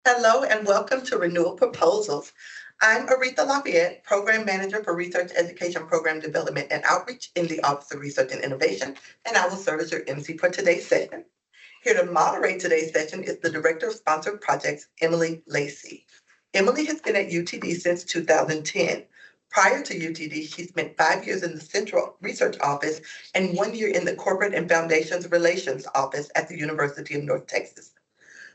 Hello and welcome to Renewal Proposals. I'm Aretha Lafayette, Program Manager for Research Education Program Development and Outreach in the Office of Research and Innovation, and I will serve as your MC for today's session. Here to moderate today's session is the Director of Sponsored Projects, Emily Lacey. Emily has been at UTD since 2010. Prior to UTD, she spent 5 years in the Central Research Office and 1 year in the Corporate and Foundations Relations Office at the University of North Texas.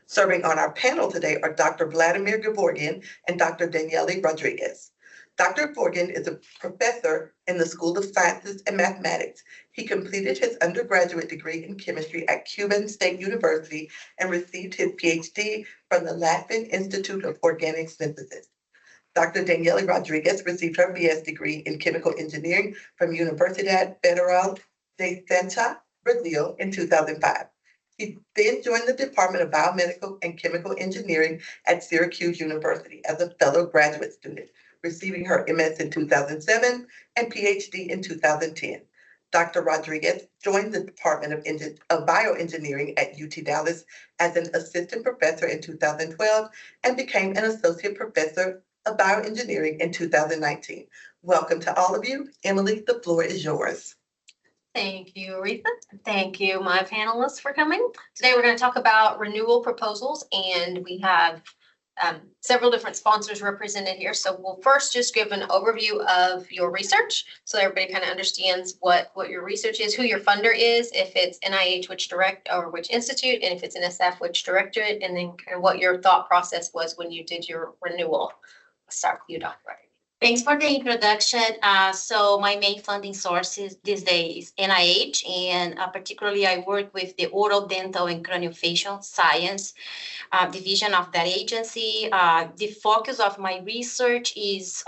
Serving on our panel today are Dr. Vladimir Gevorgyan and Dr. Daniele Rodriguez. Dr. Gevorgyan is a professor in the School of Sciences and Mathematics. He completed his undergraduate degree in chemistry at Cuban State University and received his PhD from the Latin Institute of Organic Synthesis. Dr. Daniele Rodriguez received her BS degree in chemical engineering from Universidade Federal de Santa Brazil in 2005. He then joined the Department of Biomedical and Chemical Engineering at Syracuse University as a fellow graduate student, receiving her MS in 2007 and PhD in 2010. Dr. Rodriguez joined the Department of Bioengineering at UT Dallas as an assistant professor in 2012 and became an associate professor of bioengineering in 2019. Welcome to all of you. Emily, the floor is yours. Thank you, Aretha. Thank you, my panelists, for coming. Today, we're going to talk about renewal proposals, and we have several different sponsors represented here. So we'll first just give an overview of your research so everybody kind of understands what your research is, who your funder is, if it's NIH, which institute, and if it's NSF, which directorate, and then kind of what your thought process was when you did your renewal. Let's start with you, Dr. Rodriguez. Thanks for the introduction. So my main funding source these days is NIH, and particularly I work with the Oral, Dental, and Craniofacial Science division of that agency. The focus of my research is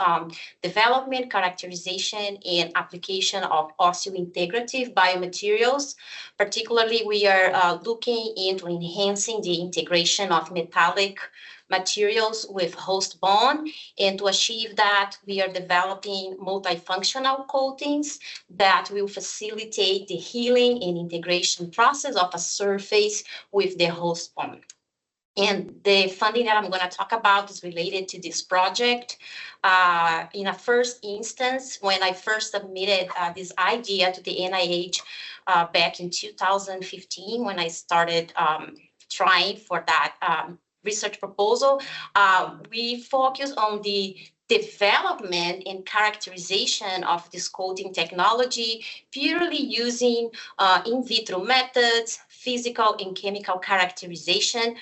development, characterization, and application of osseointegrative biomaterials. Particularly, we are looking into enhancing the integration of metallic materials with host bond, and to achieve that, we are developing multifunctional coatings that will facilitate the healing and integration process of a surface with the host bond. And the funding that I'm going to talk about is related to this project. In a first instance, when I first submitted this idea to the NIH back in 2015, when I started trying for that research proposal, we focus on the development and characterization of this coating technology, purely using in vitro methods, physical and chemical characterization.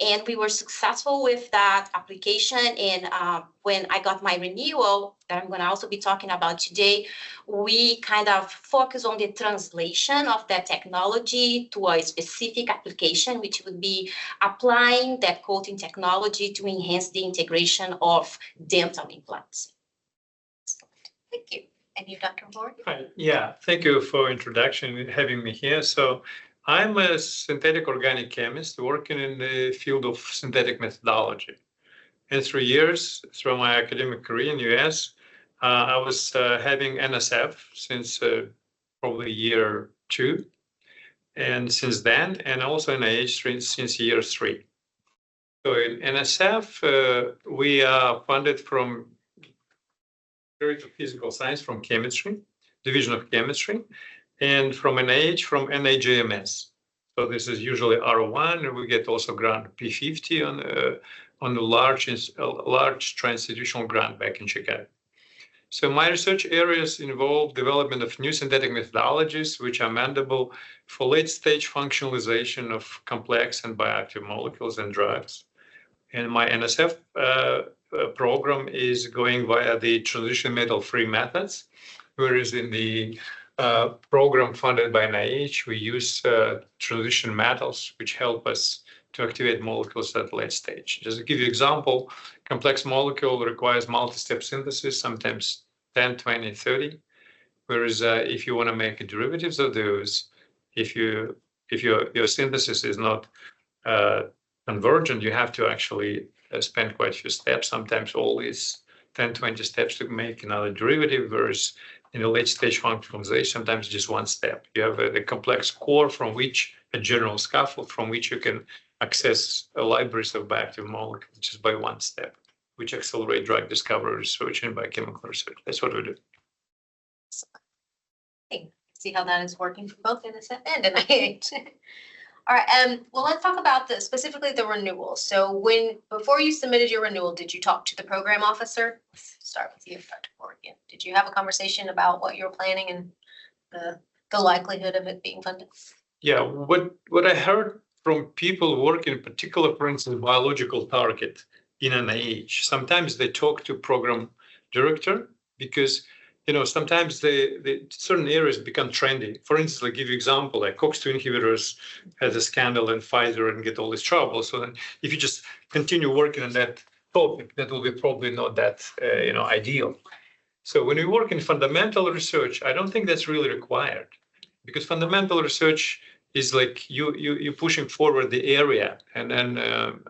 And we were successful with that application. And when I got my renewal, that I'm going to also be talking about today, we kind of focus on the translation of that technology to a specific application, which would be applying that coating technology to enhance the integration of dental implants. Thank you. And you, Dr. Gevorgyan? Hi. Yeah, thank you for introduction and having me here. So I'm a synthetic organic chemist working in the field of synthetic methodology. In 3 years, through my academic career in the US, I was having NSF since probably year 2. And since then, and also NIH since year 3. So in NSF, we are funded from Faculty of Physical Science from Chemistry, Division of Chemistry, and from NIH from NIJMS. So this is usually R1, and we get also grant P50 on the large transinstitutional grant back in Chicago. So my research areas involve development of new synthetic methodologies, which are amendable for late-stage functionalization of complex and bioactive molecules and drugs. And my NSF program is going via the transition metal-free methods, whereas in the program funded by NIH, we use transition metals, which help us to activate molecules at late stage. Just to give you an example, complex molecule requires multi-step synthesis, sometimes 10, 20, 30. Whereas if you want to make derivatives of those, if your synthesis is not convergent, you have to actually spend quite a few steps, sometimes always 10, 20 steps to make another derivative, whereas in the late stage functionalization, sometimes just one step. You have the complex core from which a general scaffold from which you can access libraries of bioactive molecules just by one step, which accelerate drug discovery research and biochemical research. That's what we do. See how that is working for both NSF and NIH. All right, well, let's talk about specifically the renewal. So before you submitted your renewal, did you talk to the program officer? Let's start with you, Dr. Morgan. Did you have a conversation about what you're planning and the likelihood of it being funded? Yeah, what I heard from people working, particular, for instance, biological target in NIH, sometimes they talk to program director because sometimes the certain areas become trendy. For instance, I'll give you example, like COX-2 inhibitors has a scandal in Pfizer and get all this trouble. So then if you just continue working on that topic, that will be probably not that, ideal. So when we work in fundamental research, I don't think that's really required because fundamental research is like you pushing forward the area. And then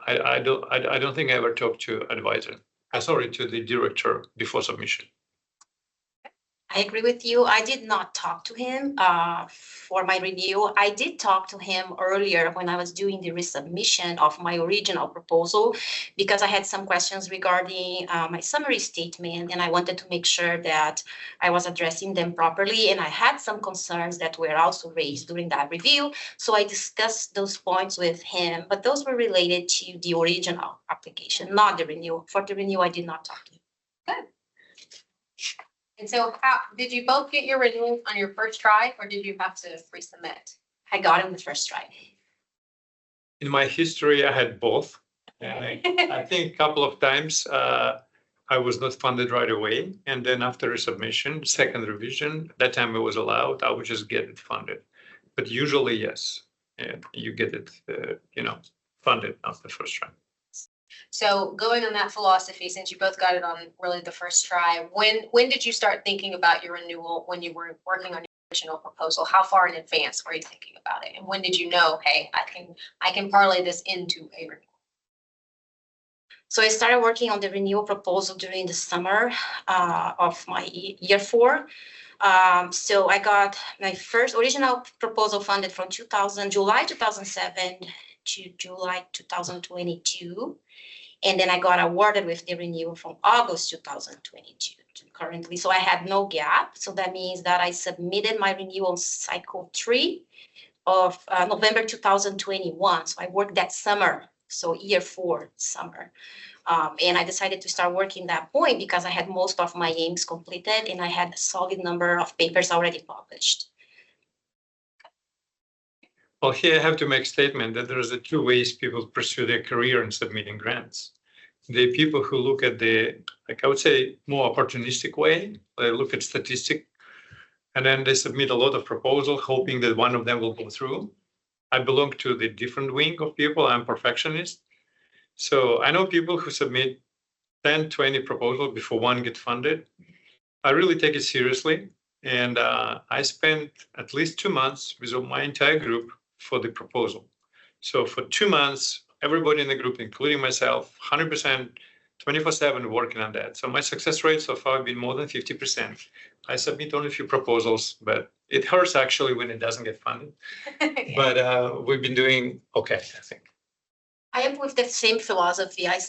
I don't think I ever talked to advisor. To the director before submission. I agree with you. I did not talk to him for my renewal. I did talk to him earlier when I was doing the resubmission of my original proposal because I had some questions regarding my summary statement, and I wanted to make sure that I was addressing them properly. And I had some concerns that were also raised during that review. So I discussed those points with him, but those were related to the original application, not the renewal. For the renewal, I did not talk to him. Good. And so how did you both get your renewal on your first try, or did you have to resubmit? I got him the first try. In my history, I had both. And I think a couple of times I was not funded right away. And then after resubmission, second revision, that time it was allowed, I would just get it funded. But usually, yes, you get it, funded after the first try. So going on that philosophy, since you both got it on really the first try, when did you start thinking about your renewal when you were working on your original proposal? How far in advance were you thinking about it? And when did you know, hey, I can parlay this into a renewal? So I started working on the renewal proposal during the summer of my year 4. So I got my first original proposal funded from July 2007 to July 2022. And then I got awarded with the renewal from August 2022 to currently. So I had no gap. So that means that I submitted my renewal cycle 3 of November 2021. So I worked that summer, so year 4 summer. And I decided to start working that point because I had most of my aims completed and I had a solid number of papers already published. Well, here I have to make a statement that there's 2 ways people pursue their career in submitting grants. The people who look at I would say, more opportunistic way, they look at statistics, and then they submit a lot of proposals, hoping that one of them will go through. I belong to the different wing of people. I'm perfectionist. So I know people who submit 10, 20 proposals before one gets funded. I really take it seriously. And I spent at least 2 months with my entire group for the proposal. So for 2 months, everybody in the group, including myself, 100%, 24/7 working on that. So my success rate so far have been more than 50%. I submit only a few proposals, but it hurts actually when it doesn't get funded. Yeah. But we've been doing okay, I think. I am with the same philosophy. I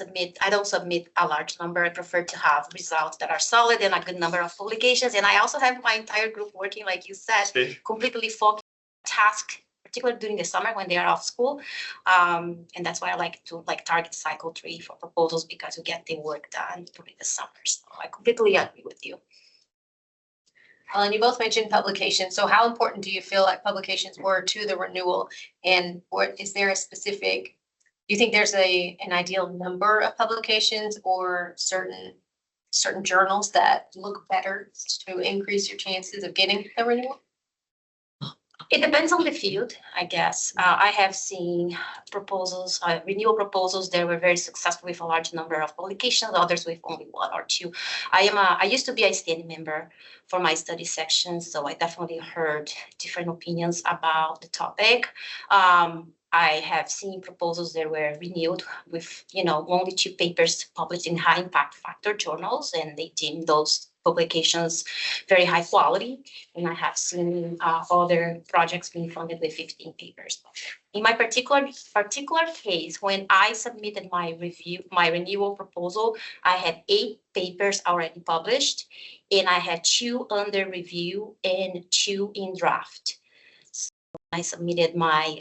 don't submit a large number. I prefer to have results that are solid and a good number of publications. And I also have my entire group working, like you said, completely focused on task, particularly during the summer when they are off school. And that's why I like to target cycle 3 for proposals because you get the work done during the summer. So I completely agree with you. And you both mentioned publications. So how important do you feel like publications were to the renewal? And is there a specific, do you think there's an ideal number of publications or certain journals that look better to increase your chances of getting a renewal? It depends on the field, I guess. I have seen proposals, renewal proposals that were very successful with a large number of publications, others with only 1 or 2. I used to be a standing member for my study section, so I definitely heard different opinions about the topic. I have seen proposals that were renewed with, only 2 papers published in high impact factor journals, and they deemed those publications, very high quality, and I have seen other projects being funded with 15 papers. In my particular case, when I submitted my renewal proposal, I had 8 papers already published, and I had 2 under review and 2 in draft. I submitted my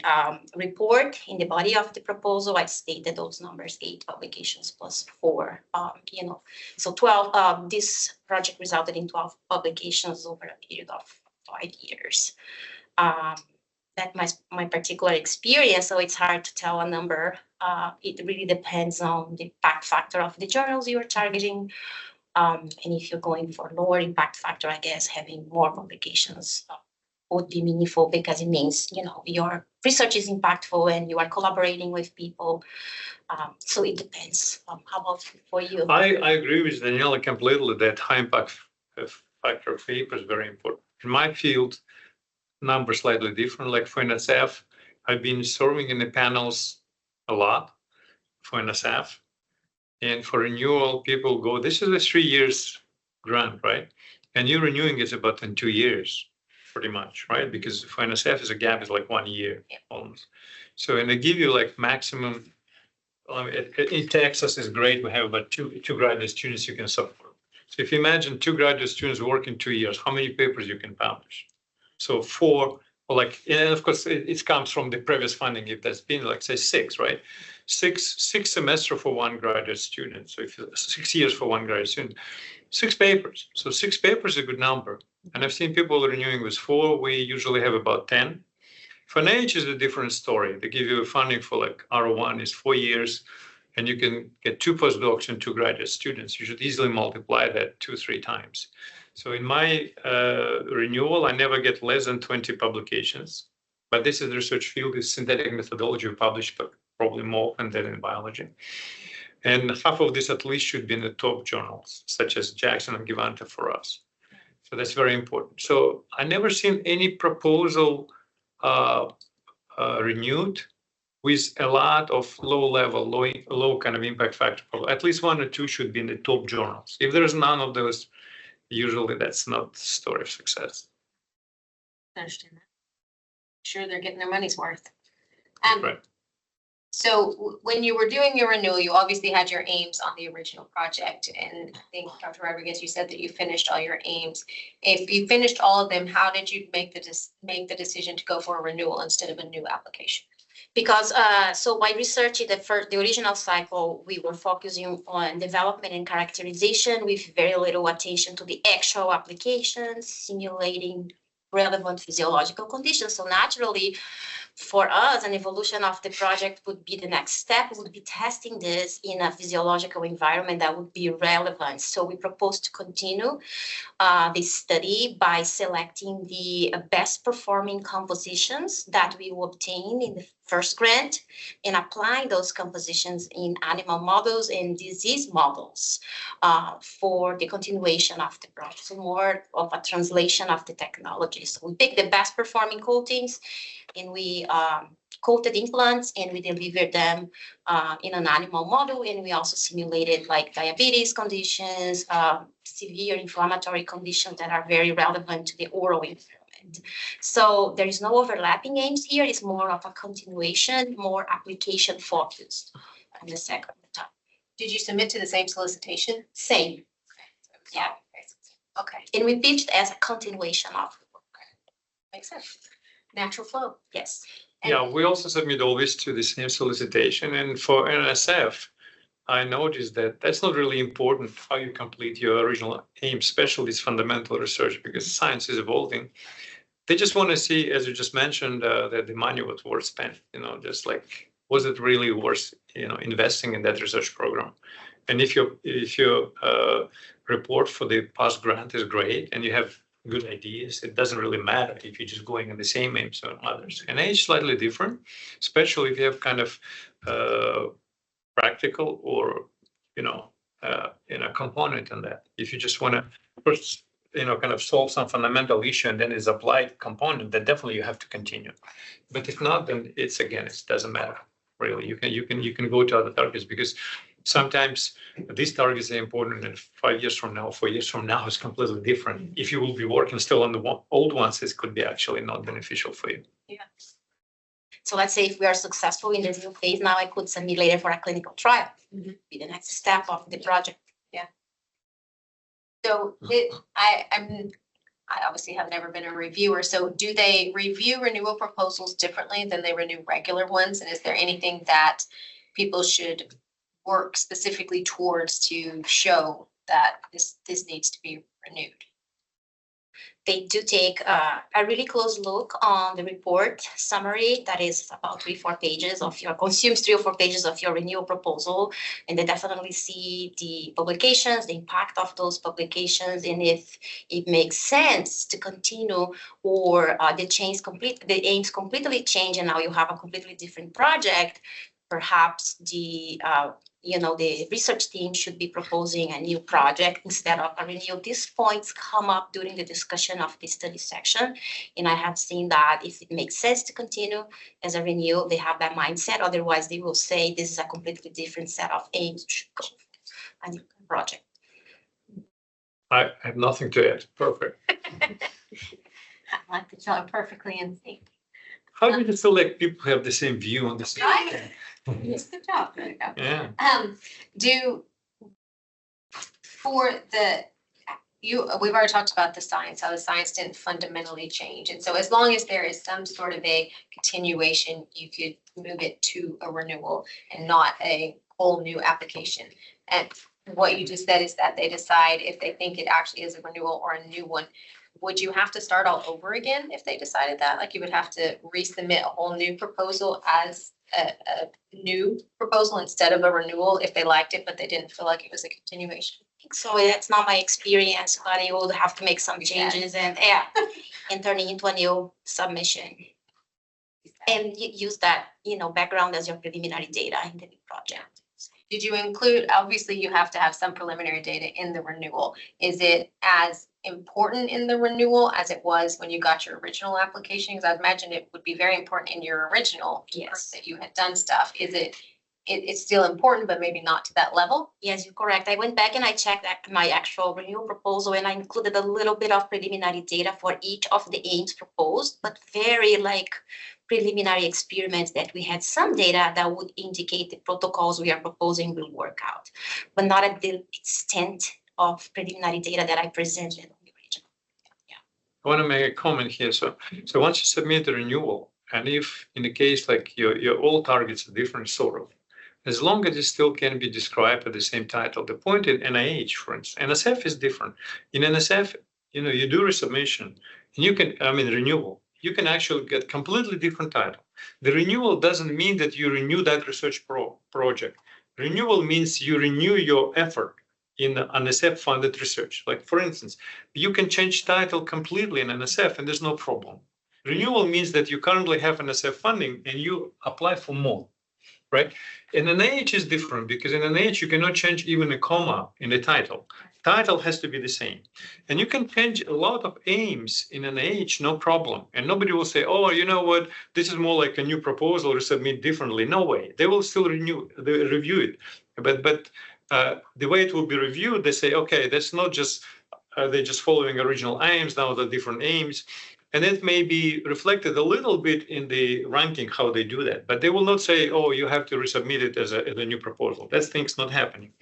report. In the body of the proposal, I stated those numbers, 8 publications plus 4, so 12. This project resulted in 12 publications over a period of 5 years. That's my particular experience, so it's hard to tell a number. It really depends on the impact factor of the journals you're targeting. And if you're going for lower impact factor, I guess having more publications would be meaningful, because it means, your research is impactful and you are collaborating with people. So it depends. How about for you? I agree with Daniela completely that high impact factor paper is very important. In my field, numbers slightly different. Like for NSF, I've been serving in the panels a lot for NSF. And for renewal, people go, this is a 3 years grant, right? And you're renewing it about in 2 years. Pretty much, right? Because for NSF, is a gap is like 1 year almost. So, and they give you like maximum. In Texas is great. We have about two graduate students you can support. So if you imagine 2 graduate students working 2 years, how many papers you can publish? So 4, or like, and of course it comes from the previous funding. If that's been like say 6, right? 6 semesters for 1 graduate student. So if 6 years for 1 graduate student, 6 papers. So 6 papers is a good number. And I've seen people renewing with 4. We usually have about 10. For NIH is a different story. They give you funding for like R1 is 4 years, and you can get 2 postdocs and 2 graduate students. You should easily multiply that 2-3 times. So in my renewal, I never get less than 20 publications. But this is the research field, is synthetic methodology. We publish probably more than that in biology. And half of this at least should be in the top journals, such as Jackson and Givante for us. So that's very important. So I never seen any proposal renewed with a lot of low kind of impact factor. At least 1 or 2 should be in the top journals. If there's none of those, usually that's not the story of success. I understand that. Sure, they're getting their money's worth. Right. So when you were doing your renewal, you obviously had your aims on the original project. And I think, Dr. Rodriguez, you said that you finished all your aims. If you finished all of them, how did you make the decision to go for a renewal instead of a new application? Because so my research in the original cycle, we were focusing on development and characterization with very little attention to the actual applications, simulating relevant physiological conditions. So naturally, for us, an evolution of the project would be the next step, would be testing this in a physiological environment that would be relevant. So we propose to continue this study by selecting the best performing compositions that we will obtain in the first grant and applying those compositions in animal models and disease models for the continuation of the project. So more of a translation of the technology. So we pick the best performing coatings, and we coated implants, and we delivered them in an animal model, and we also simulated like diabetes conditions, severe inflammatory conditions that are very relevant to the oral environment. So there is no overlapping aims here. It's more of a continuation, more application focused on the second time. Did you submit to the same solicitation? Same. Yeah. Okay. And we pitched as a continuation of the work. Makes sense. Natural flow. Yes. Yeah, we also submit always to the same solicitation. And for NSF, I noticed that that's not really important how you complete your original aim, especially this fundamental research, because science is evolving. They just want to see, as you just mentioned, that the money was worth spent, just like, was it really worth, investing in that research program? And if your report for the past grant is great and you have good ideas, it doesn't really matter if you're just going in the same aims or others. And age slightly different, especially if you have kind of practical or component in that. If you just want to first kind of solve some fundamental issue and then is applied component, then definitely you have to continue. But if not, then it doesn't matter really. You can go to other targets, because Sometimes these targets are important, and 5 years from now, 4 years from now is completely different. If you will be working still on the old ones, it could be actually not beneficial for you. Yeah. So let's say if we are successful in this new phase, now I could submit later for a clinical trial. Be the next step of the project. So I obviously have never been a reviewer. So do they review renewal proposals differently than they renew regular ones? And is there anything that people should work specifically towards to show that this needs to be renewed? They do take a really close look on the report summary that is about 3-4 pages of your, consumes 3 or 4 pages of your renewal proposal. And they definitely see the publications, the impact of those publications, and if it makes sense to continue, or the aims completely change and now you have a completely different project. Perhaps the research team should be proposing a new project instead of a renewal. These points come up during the discussion of the study section. And I have seen that if it makes sense to continue as a renewal, they have that mindset. Otherwise, they will say this is a completely different set of aims. Should go a new project. I have nothing to add. Perfect. I like the job perfectly in sync. How do you feel like people have the same view on the same Right. thing? Yes, good job. There you go. Yeah. We've already talked about the science, how the science didn't fundamentally change. And so as long as there is some sort of a continuation, you could move it to a renewal and not a whole new application. And what you just said is that they decide if they think it actually is a renewal or a new one. Would you have to start all over again if they decided that? Like you would have to resubmit a whole new proposal as a new proposal instead of a renewal if they liked it, but they didn't feel like it was a continuation? So that's not my experience, but you would have to make some changes and turn it into a new submission. And use that, background as your preliminary data in the project. Did you include, obviously you have to have some preliminary data in the renewal. Is it as important in the renewal as it was when you got your original application? Because I imagine it would be very important in your original. Yes. That you had done stuff. Is it's still important, but maybe not to that level? Yes, you're correct. I went back and I checked my actual renewal proposal, and I included a little bit of preliminary data for each of the aims proposed, but very preliminary experiments that we had some data that would indicate the protocols we are proposing will work out, but not at the extent of preliminary data that I presented on the original. I want to make a comment here. So once you submit the renewal, and if in the case like your all targets are different sort of, as long as it still can be described at the same title. The point in NIH, for instance, NSF is different. In NSF, you do resubmission, and you can, renewal. You can actually get completely different title. The renewal doesn't mean that you renew that research project. Renewal means you renew your effort in NSF-funded research. Like, for instance, you can change title completely in NSF, and there's no problem. Renewal means that you currently have NSF funding, and you apply for more, right? In NIH is different, because in NIH, you cannot change even a comma in the title. Title has to be the same. And you can change a lot of aims in NIH, no problem. And nobody will say, oh, you know what, this is more like a new proposal or submit differently. No way. They will still review it. But the way it will be reviewed, they say, okay, that's not just, they're just following original aims, now the different aims. And it may be reflected a little bit in the ranking, how they do that. But they will not say, oh, you have to resubmit it as a new proposal. That thing's not happening.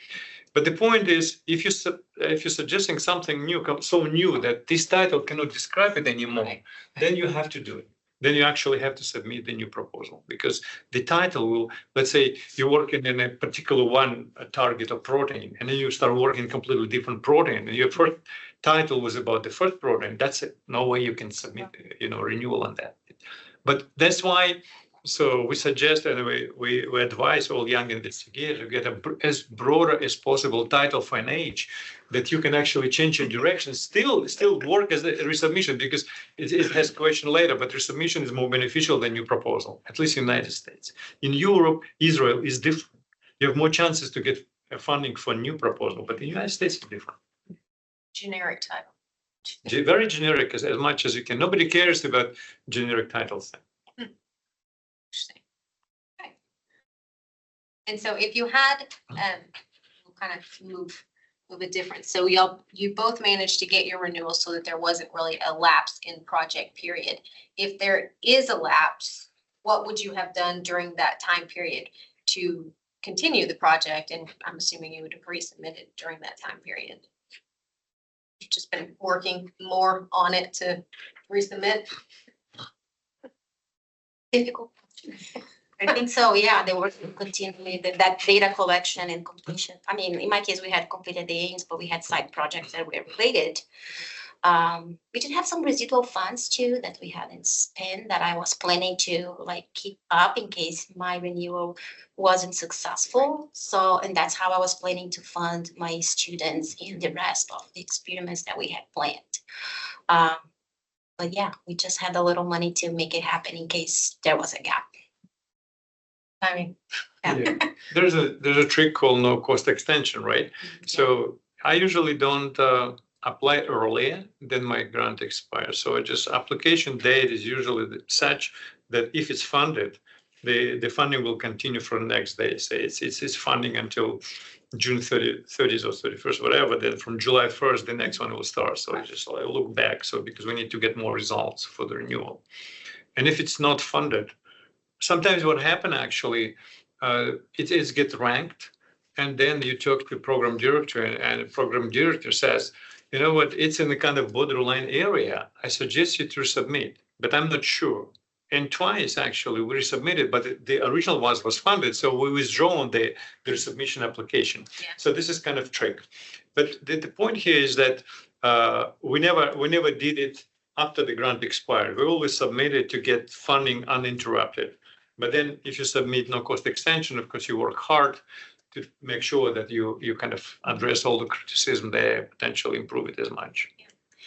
But the point is, if you're suggesting something new, so new that this title cannot describe it anymore, then you have to do it. Then you actually have to submit the new proposal, because the title will, let's say you're working in a particular one target of protein, and then you start working completely different protein, and your first title was about the first protein. That's it. No way you can submit, renewal on that. But that's why. So we suggest, and we advise all young investigators to get as broader as possible title for NIH, that you can actually change your direction, still work as a resubmission, because it has question later, but resubmission is more beneficial than new proposal, at least in the United States. In Europe, Israel is different. You have more chances to get funding for new proposal, but in the United States it's different. Generic title. Very generic as much as you can. Nobody cares about generic titles. Interesting. Okay. And so if you had, we'll kind of move it different. So you both managed to get your renewal so that there wasn't really a lapse in project period. If there is a lapse, what would you have done during that time period to continue the project? And I'm assuming you would have resubmitted during that time period. You've just been working more on it to resubmit. Difficult. I think so, yeah, they were continually that data collection and completion. I mean, in my case, we had completed the aims, but we had side projects that were related. We did have some residual funds too that we hadn't spent that I was planning to like keep up in case my renewal wasn't successful. So, and that's how I was planning to fund my students and the rest of the experiments that we had planned. But yeah, we just had a little money to make it happen in case there was a gap. I mean, Yeah. There's a trick called no cost extension, right? So I usually don't apply earlier than my grant expires. So just application date is usually such that if it's funded, the funding will continue for the next day. Say it's funding until June 30th or 31st, whatever. Then from July 1st, the next one will start. So I just look back. So because we need to get more results for the renewal, and if it's not funded. Sometimes what happens actually, it gets ranked, and then you talk to program director, and the program director says, you know what, it's in the kind of borderline area. I suggest you to submit, but I'm not sure. And twice actually we resubmitted, but the original one was funded, so we withdrawn the resubmission application. Yeah. So this is kind of trick. But the point here is that we never did it after the grant expired. We always submitted to get funding uninterrupted. But then if you submit no cost extension, of course, you work hard to make sure that you kind of address all the criticism there, potentially improve it as much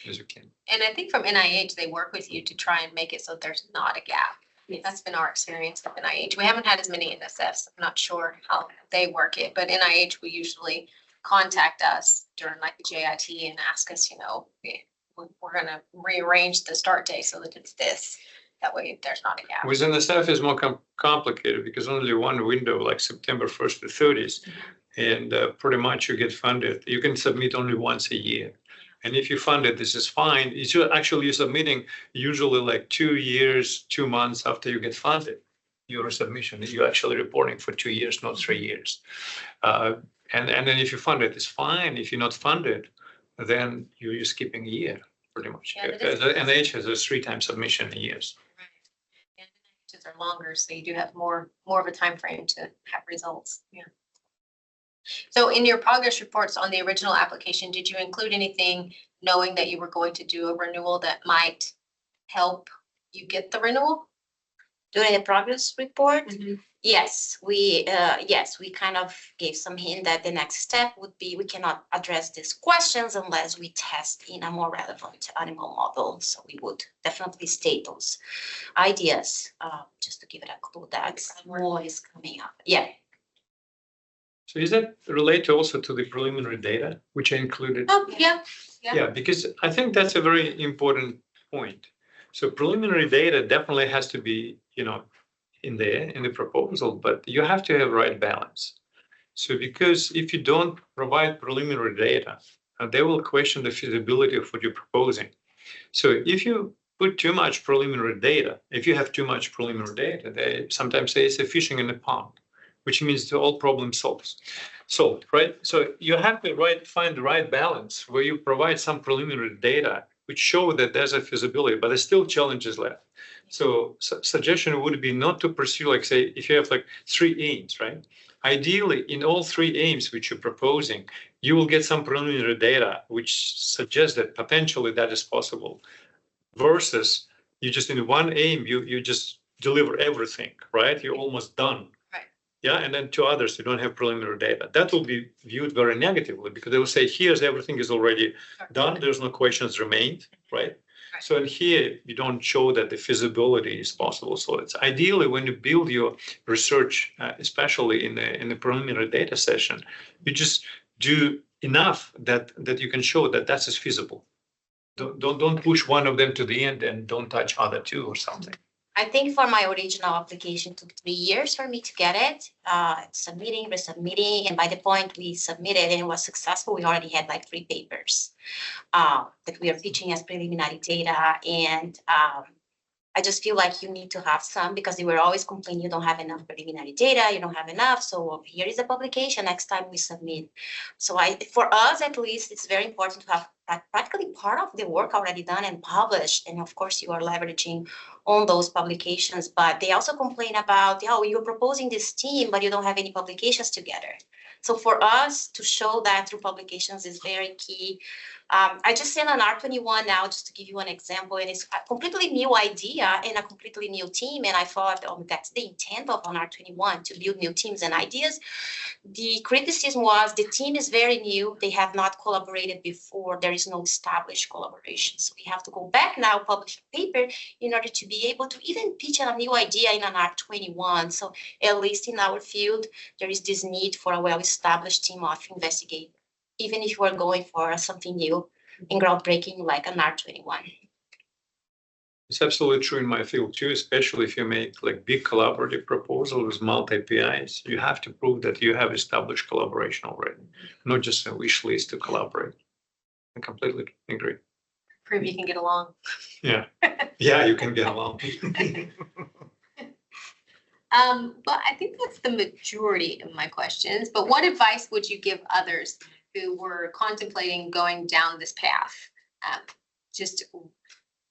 as you can. and I think from NIH, they work with you to try and make it so there's not a gap. That's been our experience with NIH. We haven't had as many NSFs. I'm not sure how they work it, but NIH will usually contact us during like the JIT and ask us, we're going to rearrange the start date so that it's this. That way there's not a gap. With NSF is more complicated because only one window, like September 1st to 30th, and pretty much you get funded. You can submit only once a year. And if you fund it, this is fine. It's actually you're submitting usually like 2 years, 2 months after you get funded. Your submission, you're actually reporting for 2 years, not 3 years. And then if you fund it, it's fine. If you're not funded, then you're skipping a year, pretty much. Yeah, NIH has a 3-time submission in years. Right. And NIHs are longer, so you do have more of a time frame to have results. Yeah. So in your progress reports on the original application, did you include anything knowing that you were going to do a renewal that might help you get the renewal? During the progress report, yes, we kind of gave some hint that the next step would be we cannot address these questions unless we test in a more relevant animal model. So we would definitely state those ideas, just to give it a clue that more is coming up. Yeah. So is that related also to the preliminary data, which I included? Oh, yeah. Yeah, because I think that's a very important point. So preliminary data definitely has to be, in there in the proposal, but you have to have right balance. So because if you don't provide preliminary data, they will question the feasibility of what you're proposing. So if you put too much preliminary data, if you have too much preliminary data, they sometimes say it's a fishing in a pond, which means all problems solved, right? So you have to find the right balance where you provide some preliminary data which show that there's a feasibility, but there's still challenges left. So suggestion would be not to pursue, like say, if you have like 3 aims, right? Ideally, in all 3 aims which you're proposing, you will get some preliminary data which suggests that potentially that is possible, versus you just in one aim, you just deliver everything, right? You're almost done. Yeah, and then 2 others, you don't have preliminary data. That will be viewed very negatively because they will say, here's everything is already done. There's no questions remained, right? So in here, you don't show that the feasibility is possible. So it's ideally when you build your research, especially in the preliminary data session, you just do enough that you can show that that is feasible. Don't push one of them to the end and don't touch other 2 or something. I think for my original application, took 3 years for me to get it, submitting, resubmitting, and by the point we submitted and it was successful, we already had like 3 papers that we are pitching as preliminary data. And I just feel like you need to have some because they were always complaining you don't have enough preliminary data, you don't have enough. So here is a publication, next time we submit. So for us at least, it's very important to have practically part of the work already done and published. And of course you are leveraging on those publications, but they also complain about, oh, you're proposing this team, but you don't have any publications together. So for us to show that through publications is very key. I just sent an R21 now, just to give you an example, and it's a completely new idea and a completely new team. And I thought, oh, that's the intent of an R21, to build new teams and ideas. The criticism was the team is very new. They have not collaborated before. There is no established collaboration. So we have to go back now, publish a paper in order to be able to even pitch a new idea in an R21. So at least in our field, there is this need for a well-established team of investigators, even if we're going for something new and groundbreaking like an R21. It's absolutely true in my field too, especially if you make like big collaborative proposals with multi-PIs. You have to prove that you have established collaboration already, not just a wish list to collaborate. I completely agree. Prove you can get along. Yeah, yeah, you can get along. But I think that's the majority of my questions. But what advice would you give others who were contemplating going down this path? Just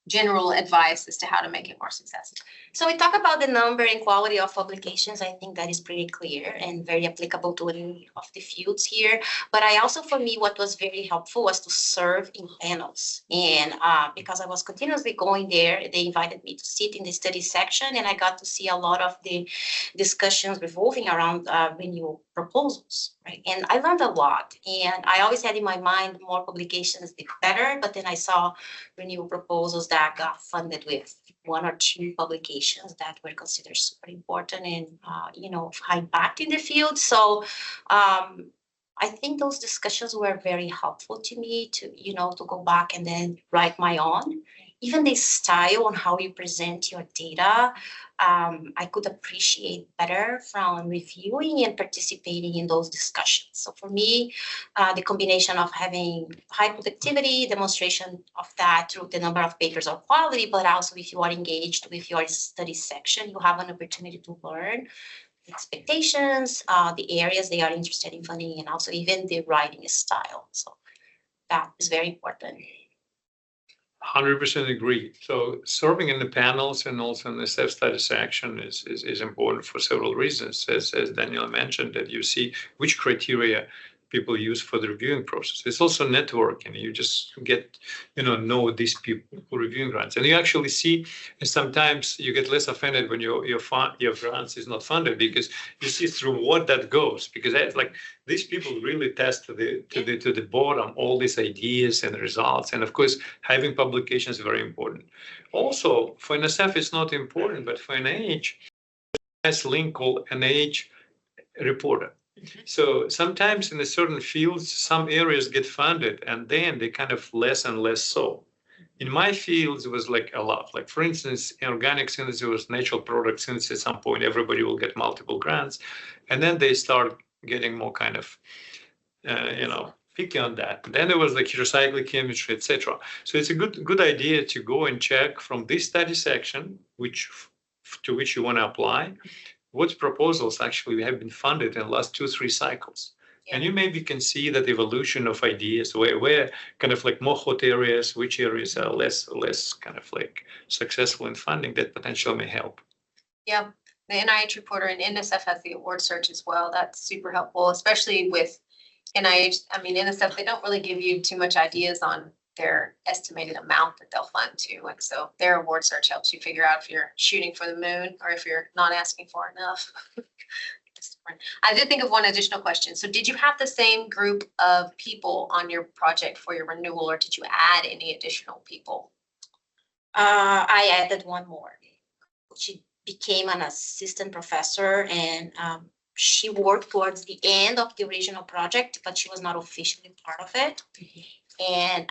general advice as to how to make it more successful. So we talk about the number and quality of publications. I think that is pretty clear and very applicable to any of the fields here. But I also, for me, what was very helpful was to serve in panels. And because I was continuously going there, they invited me to sit in the study section, and I got to see a lot of the discussions revolving around renewal proposals, right? And I learned a lot. And I always had in my mind more publications, the better. But then I saw renewal proposals that got funded with 1 or 2 publications that were considered super important and, of high impact in the field. So I think those discussions were very helpful to me to, to go back and then write my own. Even the style on how you present your data, I could appreciate better from reviewing and participating in those discussions. So for me, the combination of having high productivity, demonstration of that through the number of papers or quality, but also if you are engaged with your study section, you have an opportunity to learn expectations, the areas they are interested in funding, and also even the writing style. So that is very important. 100% agree. So serving in the panels and also in the self-study section is important for several reasons. As Daniel mentioned, that you see which criteria people use for the reviewing process. It's also networking. You just get, know these people who are reviewing grants. And you actually see, and sometimes you get less offended when your grants is not funded, because you see through what that goes. Because that's like, these people really test to the bottom all these ideas and results. And of course, having publications is very important. Also, for NSF, it's not important, but for NIH, there's a link called NIH Reporter. So sometimes in the certain fields, some areas get funded and then they kind of less and less so. In my fields, it was like a lot. Like for instance, in organic synthesis, was natural product synthesis. At some point, everybody will get multiple grants. And then they start getting more kind of, picky on that. Then there was like recycling chemistry, etc. So it's a good idea to go and check from this study section, to which you want to apply, what proposals actually have been funded in the last 2-3 cycles. Yeah. And you maybe can see that evolution of ideas, where kind of like more hot areas, which areas are less kind of like successful in funding that potentially may help. Yeah, the NIH reporter and NSF has the award search as well. That's super helpful, especially with NIH. I mean, NSF, they don't really give you too much ideas on their estimated amount that they'll fund to. And so their award search helps you figure out if you're shooting for the moon or if you're not asking for enough. I did think of one additional question. So did you have the same group of people on your project for your renewal, or did you add any additional people? I added one more. She became an assistant professor, and she worked towards the end of the original project, but she was not officially part of it. And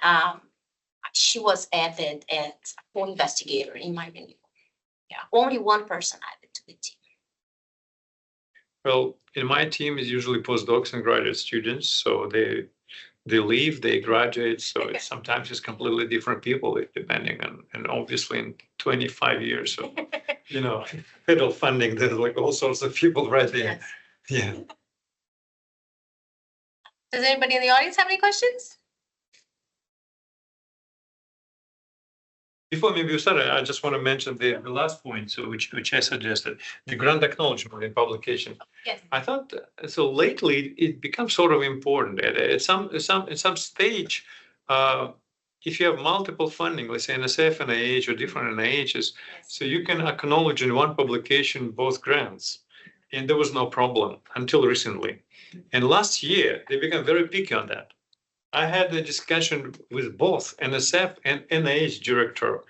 she was added as a co-investigator in my renewal. Yeah, only one person added to the team. Well, in my team is usually postdocs and graduate students, so they leave, they graduate, so it's sometimes it's completely different people depending on, and obviously in 25 years of, federal funding, there's like all sorts of people right there. Yes. Yeah. Does anybody in the audience have any questions? Before maybe you start, I just want to mention the last point, so which I suggested, the grant acknowledgement in publication. Yes. I thought so lately it becomes sort of important at some stage. If you have multiple funding, let's say NSF and NIH or different NIHs, Yes. so you can acknowledge in one publication both grants, and there was no problem until recently. And last year they became very picky on that. I had a discussion with both NSF and NIH director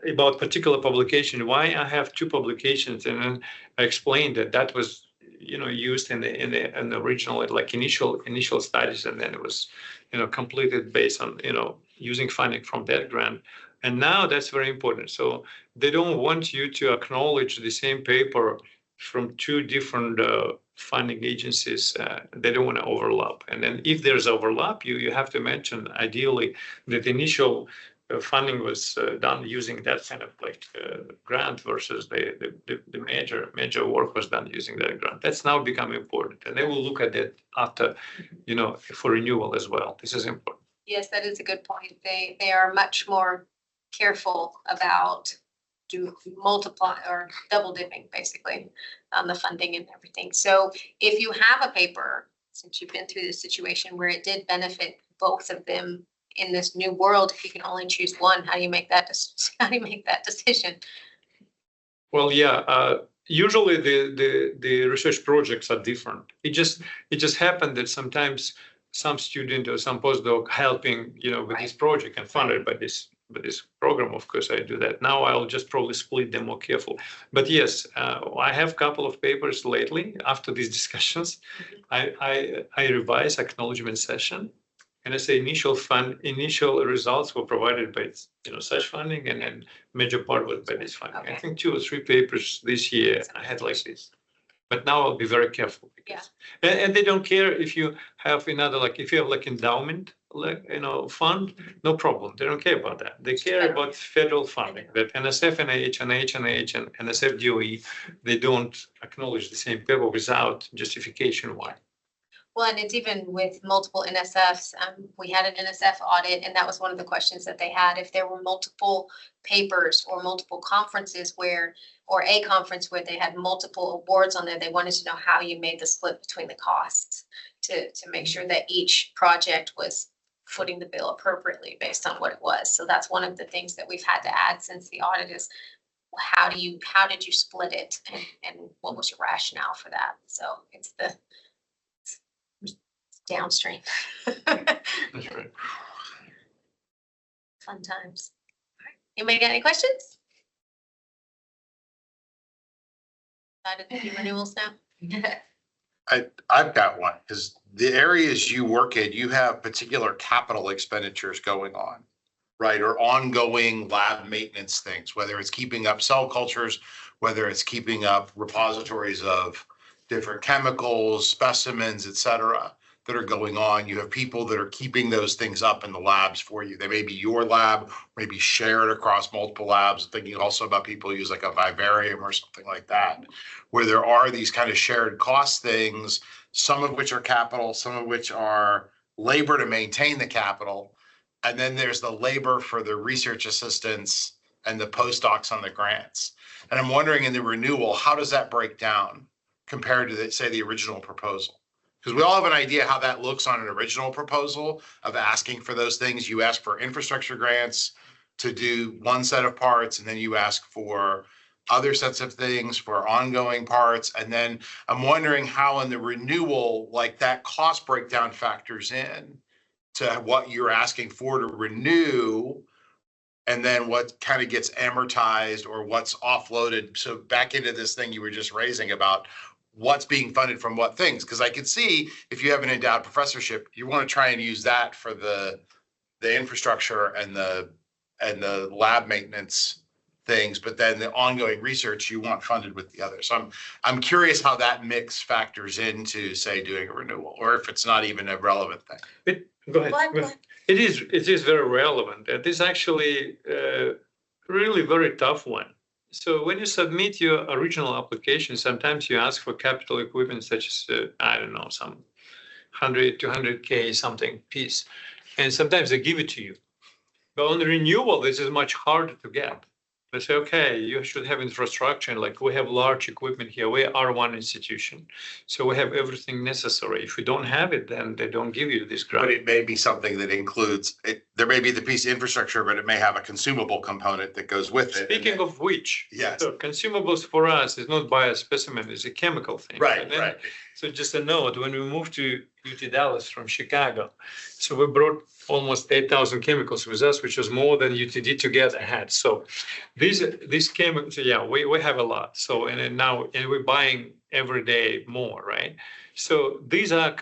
about particular publication, why I have two publications, and then I explained that was used in the original like initial studies, and then it was completed based on using funding from that grant, and now that's very important. So they don't want you to acknowledge the same paper from two different funding agencies. They don't want to overlap, and then if there's overlap, you have to mention ideally that initial funding was done using that kind of like grant versus the major work was done using that grant. That's now become important, and they will look at that after, for renewal as well. This is important. Yes, that is a good point. They are much more careful about multiply or double dipping basically on the funding and everything. So if you have a paper, since you've been through this situation where it did benefit both of them in this new world, if you can only choose one, how do you make that decision? Well, yeah. Usually the research projects are different. It just happened that sometimes some student or some postdoc helping with this project and funded by this program. Of course, I do that now. I'll just probably split them more careful. But yes, I have a couple of papers lately after these discussions. I revise acknowledgement session. And I say initial results were provided by such funding, and then major part was by this funding. Okay. I think 2 or 3 papers this year I had like this, but now I'll be very careful because, and they don't care if you have another, like if you have like endowment, like fund, no problem. They don't care about that. They care about federal funding. That NSF, NIH, and NSF DOE, they don't acknowledge the same paper without justification why. Well, and it's even with multiple NSFs. We had an NSF audit, and that was one of the questions that they had. If there were multiple papers or multiple conferences or a conference where they had multiple awards on there, they wanted to know how you made the split between the costs to make sure that each project was footing the bill appropriately based on what it was. So that's one of the things that we've had to add since the audit is how did you split it, and what was your rationale for that? So it's downstream. That's right. Fun times. All right. Anybody got any questions? Decided to do renewals now? I've got one, because the areas you work in, you have particular capital expenditures going on, right? Or ongoing lab maintenance things, whether it's keeping up cell cultures, whether it's keeping up repositories of different chemicals, specimens, et cetera, that are going on. You have people that are keeping those things up in the labs for you. They may be your lab, maybe shared across multiple labs. I'm thinking also about people who use like a vivarium or something like that, where there are these kind of shared cost things, some of which are capital, some of which are labor to maintain the capital. And then there's the labor for the research assistants and the postdocs on the grants. And I'm wondering in the renewal, how does that break down compared to, say, the original proposal? Because we all have an idea how that looks on an original proposal of asking for those things. You ask for infrastructure grants to do one set of parts, and then you ask for other sets of things for ongoing parts. And then I'm wondering how in the renewal, like that cost breakdown factors in to what you're asking for to renew, and then what kind of gets amortized or what's offloaded. So back into this thing you were just raising about what's being funded from what things, because I could see if you have an endowed professorship, you want to try and use that for the infrastructure and the lab maintenance things, but then the ongoing research you want funded with the others. So I'm curious how that mix factors into, say, doing a renewal, or if it's not even a relevant thing. Go ahead. It is very relevant. It is actually really very tough one. So when you submit your original application, sometimes you ask for capital equipment such as, I don't know, some 100, 200K something piece. And sometimes they give it to you. But on the renewal, this is much harder to get. They say, okay, you should have infrastructure. Like we have large equipment here. We are one institution. So we have everything necessary. If you don't have it, then they don't give you this grant. But it may be something that includes, there may be the piece of infrastructure, but it may have a consumable component that goes with it. Speaking of which, yes. So consumables for us is not biospecimen, it's a chemical thing. Right, right. So just a note, when we moved to UT Dallas from Chicago, so we brought almost 8,000 chemicals with us, which was more than UTD together had. So these chemicals, yeah, we have a lot. So, and then now, and we're buying every day more, right? So these are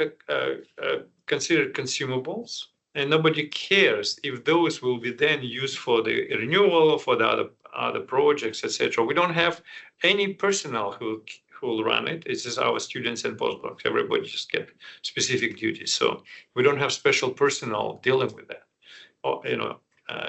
considered consumables, and nobody cares if those will be then used for the renewal or for the other projects, etc. We don't have any personnel who will run it. It's just our students and postdocs. Everybody just get specific duties. So we don't have special personnel dealing with that, or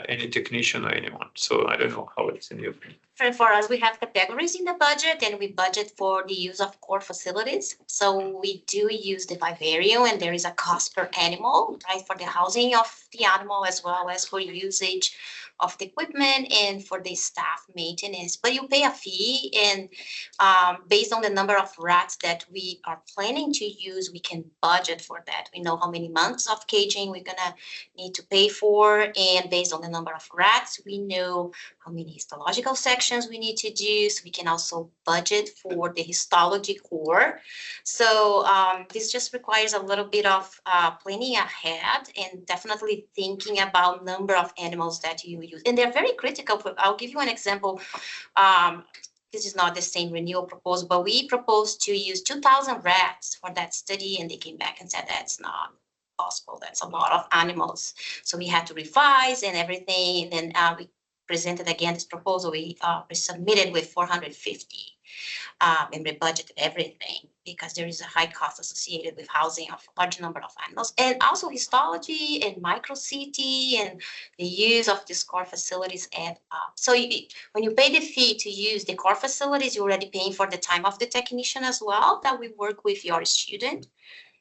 any technician or anyone. So I don't know how it's in your opinion. For us, we have categories in the budget, and we budget for the use of core facilities. So we do use the vivarium, and there is a cost per animal, right, for the housing of the animal as well as for usage of the equipment and for the staff maintenance. But you pay a fee, and based on the number of rats that we are planning to use, we can budget for that. We know how many months of caging we're gonna need to pay for, and based on the number of rats, we know how many histological sections we need to do. So we can also budget for the histology core. So this just requires a little bit of planning ahead and definitely thinking about number of animals that you use. And they're very critical. I'll give you an example. This is not the same renewal proposal, but we proposed to use 2,000 rats for that study, and they came back and said that's not possible. That's a lot of animals. So we had to revise and everything. And then we presented again this proposal. We submitted with 450 and we budgeted everything because there is a high cost associated with housing of a large number of animals, and also histology and micro CT and the use of these core facilities add up. So when you pay the fee to use the core facilities, you're already paying for the time of the technician as well that we work with your student.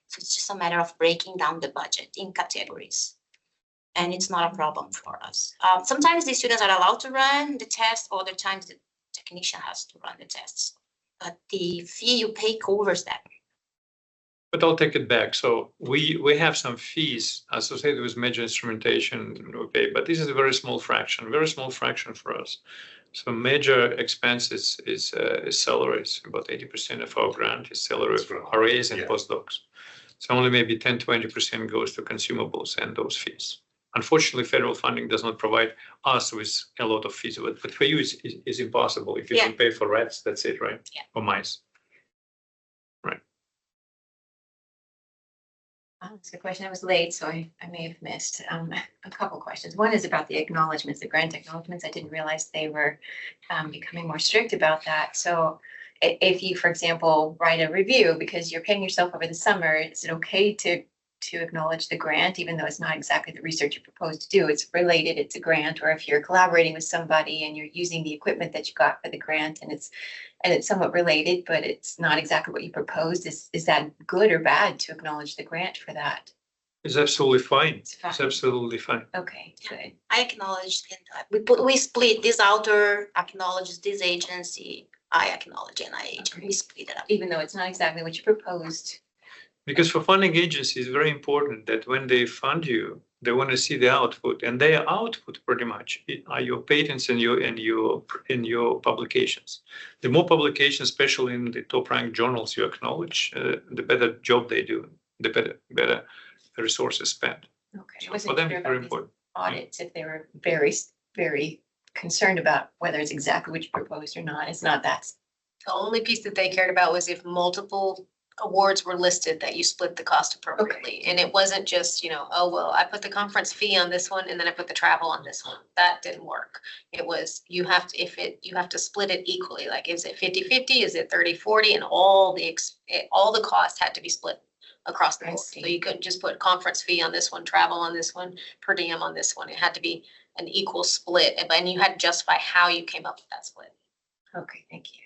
So it's just a matter of breaking down the budget in categories. And it's not a problem for us. Sometimes the students are allowed to run the test, other times the technician has to run the tests. But the fee you pay covers that. But I'll take it back. So we have some fees associated with major instrumentation, okay, but this is a very small fraction for us. So major expenses is salaries. About 80% of our grant is salary for RAs and postdocs. So only maybe 10-20% goes to consumables and those fees. Unfortunately, federal funding does not provide us with a lot of fees, but for you, it's impossible. If you don't pay for rats, that's it, right? Yeah. Or mice. Right. I'll ask a question. I was late, so I may have missed a couple questions. One is about the acknowledgements, the grant acknowledgements. I didn't realize they were becoming more strict about that. So if you, for example, write a review because you're paying yourself over the summer, is it okay to acknowledge the grant, even though it's not exactly the research you proposed to do? It's related, it's a grant. Or if you're collaborating with somebody and you're using the equipment that you got for the grant and it's somewhat related, but it's not exactly what you proposed, is that good or bad to acknowledge the grant for that? It's absolutely fine. It's fine. It's absolutely fine. Okay, good. I acknowledge, and we split this author acknowledges this agency. I acknowledge NIH, and we split it up. Even though it's not exactly what you proposed. Because for funding agencies, it's very important that when they fund you, they want to see the output, and their output pretty much are your patents and your publications. The more publications, especially in the top-ranked journals, you acknowledge, the better job they do, the better the resources spent. Okay. So for them, it's very important. Audits, if they were very, very concerned about whether it's exactly what you proposed or not, it's not that. The only piece that they cared about was if multiple awards were listed that you split the cost appropriately. And it wasn't just, oh, well, I put the conference fee on this one and then I put the travel on this one. That didn't work. It was, you have to split it equally. Like, is it 50-50? Is it 30-40? And all the costs had to be split across the I board. So see. you couldn't just put conference fee on this one, travel on this one, per diem on this one. It had to be an equal split. And you had to justify how you came up with that split. Okay, thank you.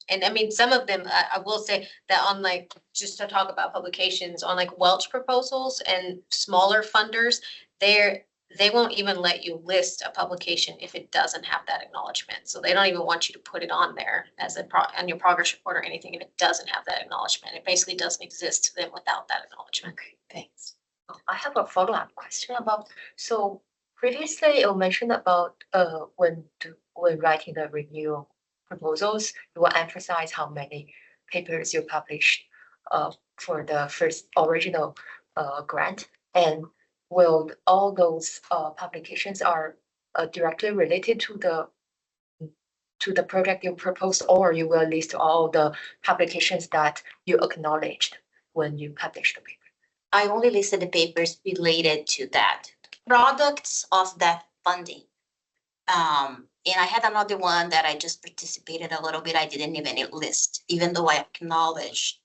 And I mean, some of them, I will say that on like, just to talk about publications, on like Welch proposals and smaller funders, they won't even let you list a publication if it doesn't have that acknowledgement. So they don't even want you to put it on there as on your progress report or anything if it doesn't have that acknowledgement. It basically doesn't exist to them without that acknowledgement. Okay, thanks. I have a follow-up question about, so previously you mentioned about when writing the renewal proposals, you will emphasize how many papers you published for the first original grant, and will all those publications are directly related to the project you proposed, or you will list all the publications that you acknowledged when you published the paper? I only listed the papers related to that, products of that funding. And I had another one that I just participated a little bit. I didn't even list, even though I acknowledged,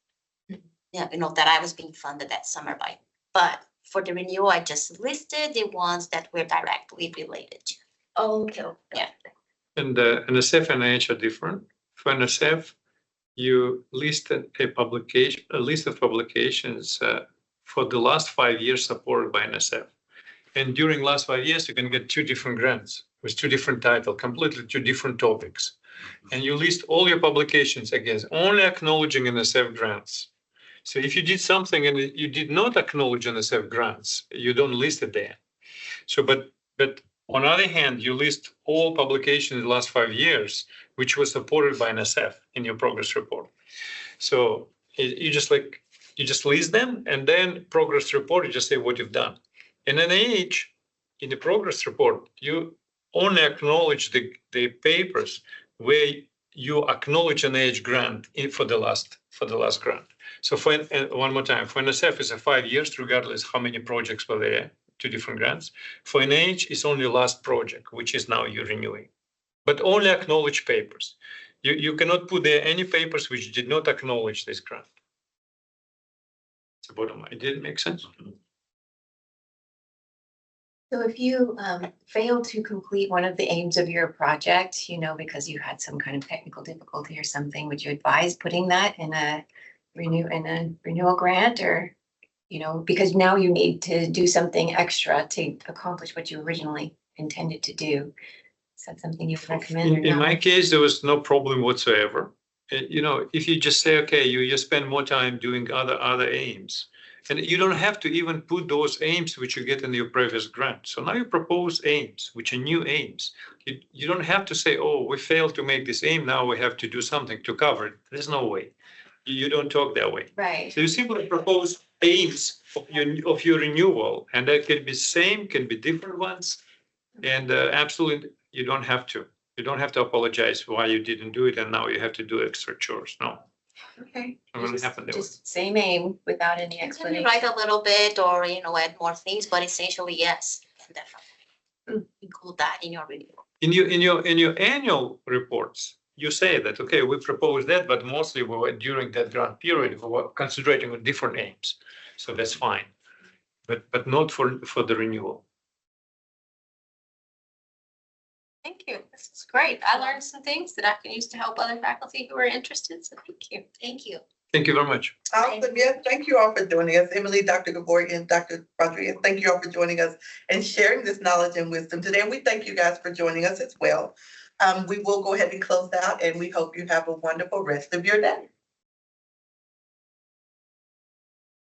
that I was being funded that summer by. But for the renewal, I just listed the ones that were directly related to. Okay. Yeah. And NSF and NIH are different. For NSF, you listed a list of publications for the last 5 years supported by NSF. And during last 5 years, you can get 2 different grants with 2 different titles, completely 2 different topics. And you list all your publications against only acknowledging NSF grants. So if you did something and you did not acknowledge NSF grants, you don't list it there. So, but on the other hand, you list all publications in the last 5 years, which was supported by NSF in your progress report. So you just list them, and then progress report, you just say what you've done. In NIH, in the progress report, you only acknowledge the papers where you acknowledge an NIH grant for the last grant. So one more time, for NSF it's 5 years, regardless how many projects were there, 2 different grants. For NIH, it's only last project, which is now you're renewing, but only acknowledge papers. You cannot put there any papers which did not acknowledge this grant. It's the bottom line. Did it make sense? So if you fail to complete one of the aims of your project, because you had some kind of technical difficulty or something, would you advise putting that in a renewal grant, or, because now you need to do something extra to accomplish what you originally intended to do? Is that something you would recommend? In my case, there was no problem whatsoever. If you just say, okay, you spend more time doing other aims, and you don't have to even put those aims which you get in your previous grant. So now you propose aims, which are new aims. You don't have to say, oh, we failed to make this aim, now we have to do something to cover it. There's no way. You don't talk that way. Right. So you simply propose aims of your renewal, and that can be same, can be different ones. And absolutely, you don't have to. You don't have to apologize why you didn't do it, and now you have to do extra chores. No. Okay. Not gonna happen that way. Just same aim without any Maybe explanation. write a little bit or, add more things, but essentially, yes, definitely. Include that in your renewal. In your annual reports, you say that, okay, we proposed that, but mostly we were during that grant period, we were concentrating on different aims. So that's fine, but not for the renewal. Thank you. This is great. I learned some things that I can use to help other faculty who are interested. So thank you. Thank you. Thank you very much. Awesome. Yes, thank you all for joining us. Emily, Dr. Gaborian, Dr. Rodriguez, thank you all for joining us and sharing this knowledge and wisdom today. And we thank you guys for joining us as well. We will go ahead and close out, and we hope you have a wonderful rest of your day.